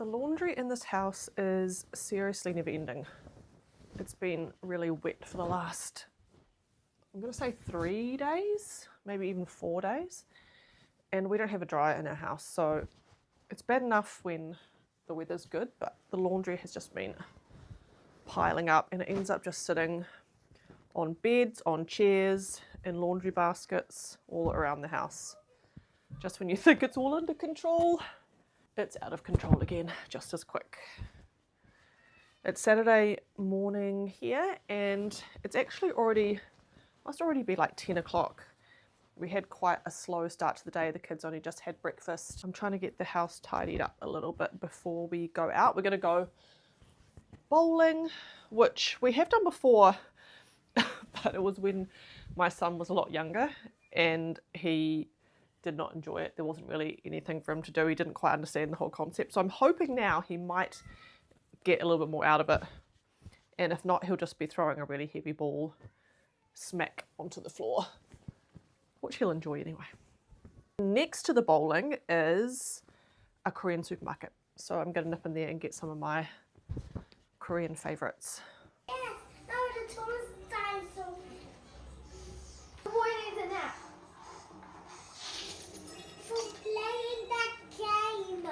The laundry in this house is seriously never ending. It's been really wet for the last, I'm going to say 3 days, maybe even 4 days. And we don't have a dryer in our house, so it's bad enough when the weather's good, but the laundry has just been piling up and it ends up just sitting on beds, on chairs, in laundry baskets, all around the house. Just when you think it's all under control, it's out of control again, just as quick. It's Saturday morning here and it's actually must already be like 10 o'clock. We had quite a slow start to the day. The kids only just had breakfast. I'm trying to get the house tidied up a little bit before we go out. We're going to go bowling, which we have done before, but it was when my son was a lot younger and he did not enjoy it. There wasn't really anything for him to do. He didn't quite understand the whole concept. So I'm hoping now he might get a little bit more out of it. And if not, he'll just be throwing a really heavy ball smack onto the floor, which he'll enjoy anyway. Next to the bowling is a Korean supermarket. So I'm going to nip in there and get some of my Korean favourites. Yes, that was the tallest dinosaur. The boy needs a nap. For playing that game.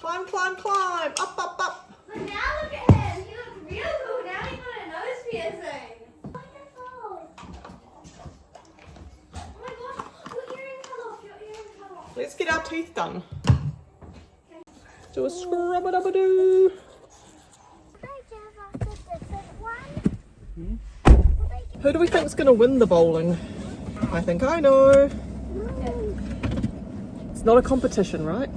Climb, climb, climb! Up, up, up! But now look at him. He looks real cool. Now he's got a nose piercing. Wonderful. Oh my gosh, your earring fell off. Your earring fell off. Let's get our teeth done. Do a scrub-a-dub-a-doo. Who do we think is going to win the bowling? I think I know. It's not a competition, right?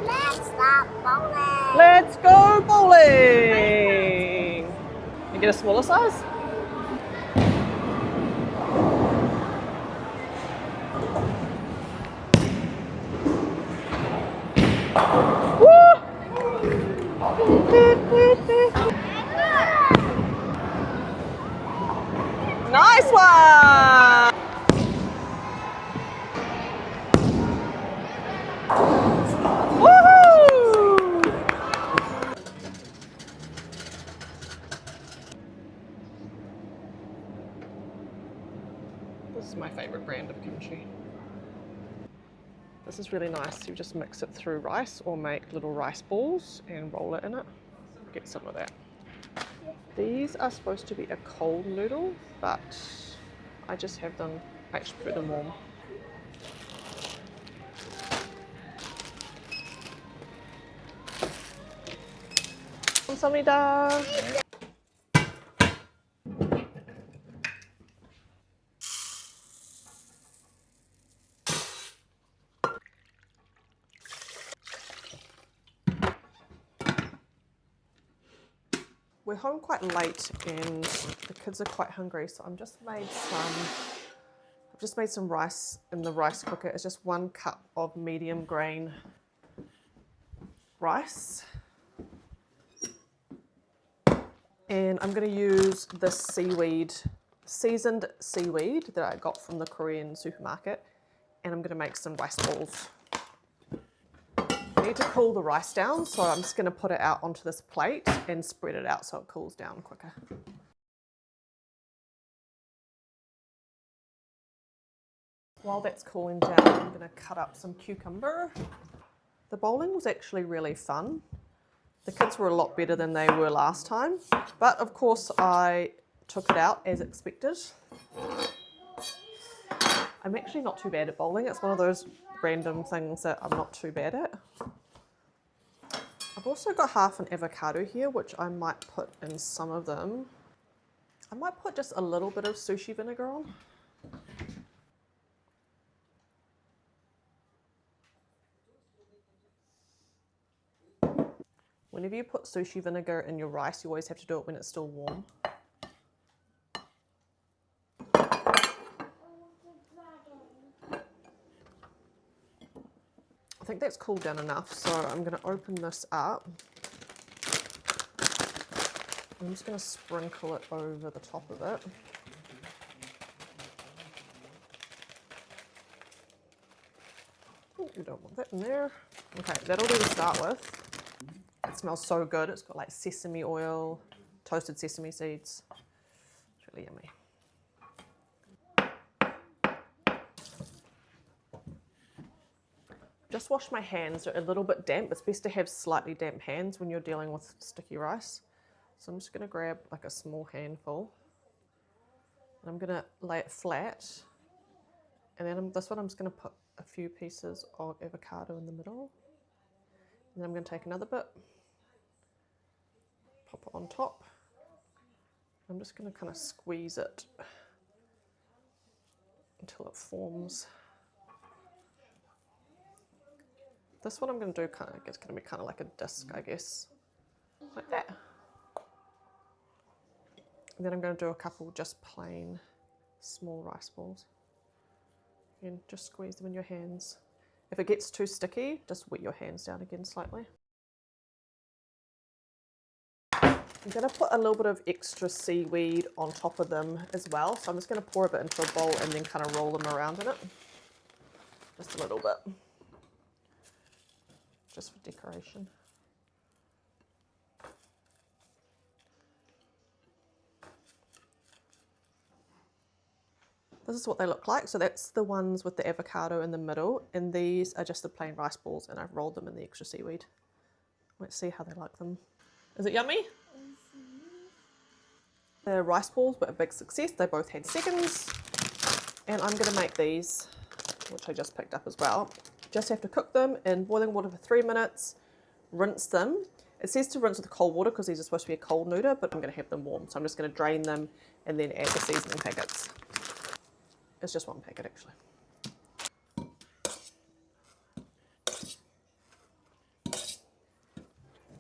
Let's stop bowling. Let's go bowling! You get a smaller size? Nice one! Woohoo! This is my favourite brand of kimchi. This is really nice. You just mix it through rice or make little rice balls and roll it in it. Get some of that. These are supposed to be a cold noodle, but I just have them, actually put them warm. 감사합니다. We're home quite late and the kids are quite hungry, so I've just made some rice in the rice cooker. It's just 1 cup of medium grain rice. And I'm going to use this seasoned seaweed that I got from the Korean supermarket, and I'm going to make some rice balls. I need to cool the rice down, so I'm just going to put it out onto this plate and spread it out so it cools down quicker. While that's cooling down, I'm going to cut up some cucumber. The bowling was actually really fun. The kids were a lot better than they were last time, but of course I took it out as expected. I'm actually not too bad at bowling. It's one of those random things that I'm not too bad at. I've also got half an avocado here, which I might put in some of them. I might put just a little bit of sushi vinegar on. Whenever you put sushi vinegar in your rice, you always have to do it when it's still warm. I think that's cooled down enough, so I'm going to open this up. I'm just going to sprinkle it over the top of it. Oh, you don't want that in there. Okay, that'll do to start with. It smells so good. It's got like sesame oil, toasted sesame seeds. It's really yummy. Just wash my hands. They're a little bit damp. It's best to have slightly damp hands when you're dealing with sticky rice. So I'm just going to grab like a small handful. And I'm going to lay it flat. And then this one I'm just going to put a few pieces of avocado in the middle. And then I'm going to take another bit, pop it on top. I'm just going to kind of squeeze it until it forms. This one I'm going to do it's going to be kind of like a disc, I guess, like that. And then I'm going to do a couple just plain small rice balls. Again, just squeeze them in your hands. If it gets too sticky, just wet your hands down again slightly. I'm going to put a little bit of extra seaweed on top of them as well. So I'm just going to pour a bit into a bowl and then kind of roll them around in it. Just a little bit. Just for decoration. This is what they look like. So that's the ones with the avocado in the middle, and these are just the plain rice balls, and I've rolled them in the extra seaweed. Let's see how they like them. Is it yummy? The rice balls were a big success. They both had seconds, and I'm going to make these, which I just picked up as well. Just have to cook them in boiling water for 3 minutes, rinse them. It says to rinse with cold water because these are supposed to be a cold noodle, but I'm going to have them warm. So I'm just going to drain them and then add the seasoning packets. It's just one packet actually.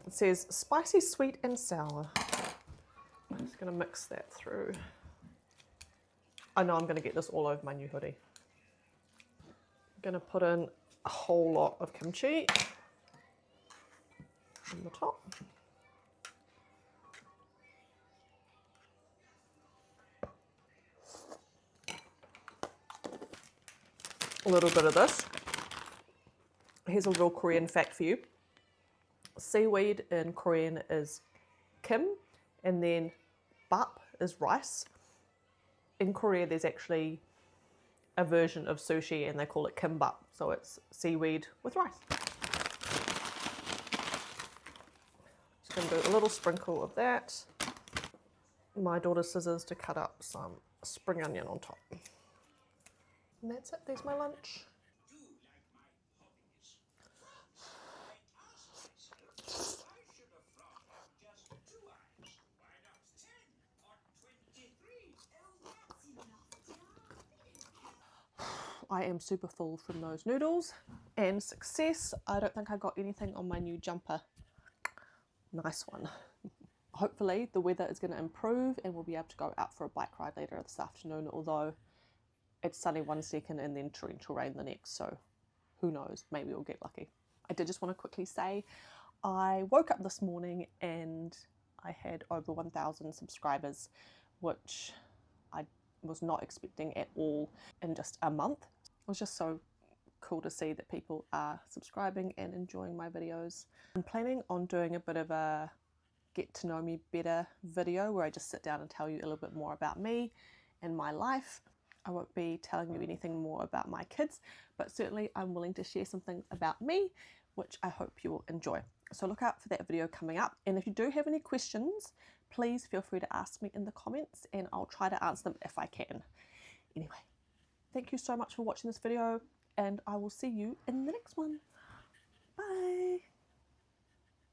It says spicy, sweet and sour. I'm just going to mix that through. I know I'm going to get this all over my new hoodie. I'm going to put in a whole lot of kimchi on the top. A little bit of this. Here's a real Korean fact for you. Seaweed in Korean is kim, and then bap is rice. In Korea, there's actually a version of sushi and they call it kimbap. So it's seaweed with rice. Just going to do a little sprinkle of that. My daughter's scissors to cut up some spring onion on top. And that's it, there's my lunch. I am super full from those noodles and success. I don't think I got anything on my new jumper. Nice one. Hopefully the weather is going to improve and we'll be able to go out for a bike ride later this afternoon, although it's sunny 1 second and then torrential rain the next, so who knows, maybe we'll get lucky. I did just want to quickly say I woke up this morning and I had over 1,000 subscribers, which I was not expecting at all in just a month. It was just so cool to see that people are subscribing and enjoying my videos. I'm planning on doing a bit of a get to know me better video where I just sit down and tell you a little bit more about me and my life. I won't be telling you anything more about my kids, but certainly I'm willing to share some things about me, which I hope you will enjoy. So look out for that video coming up. And if you do have any questions, please feel free to ask me in the comments and I'll try to answer them if I can. Anyway, thank you so much for watching this video and I will see you in the next one. Bye.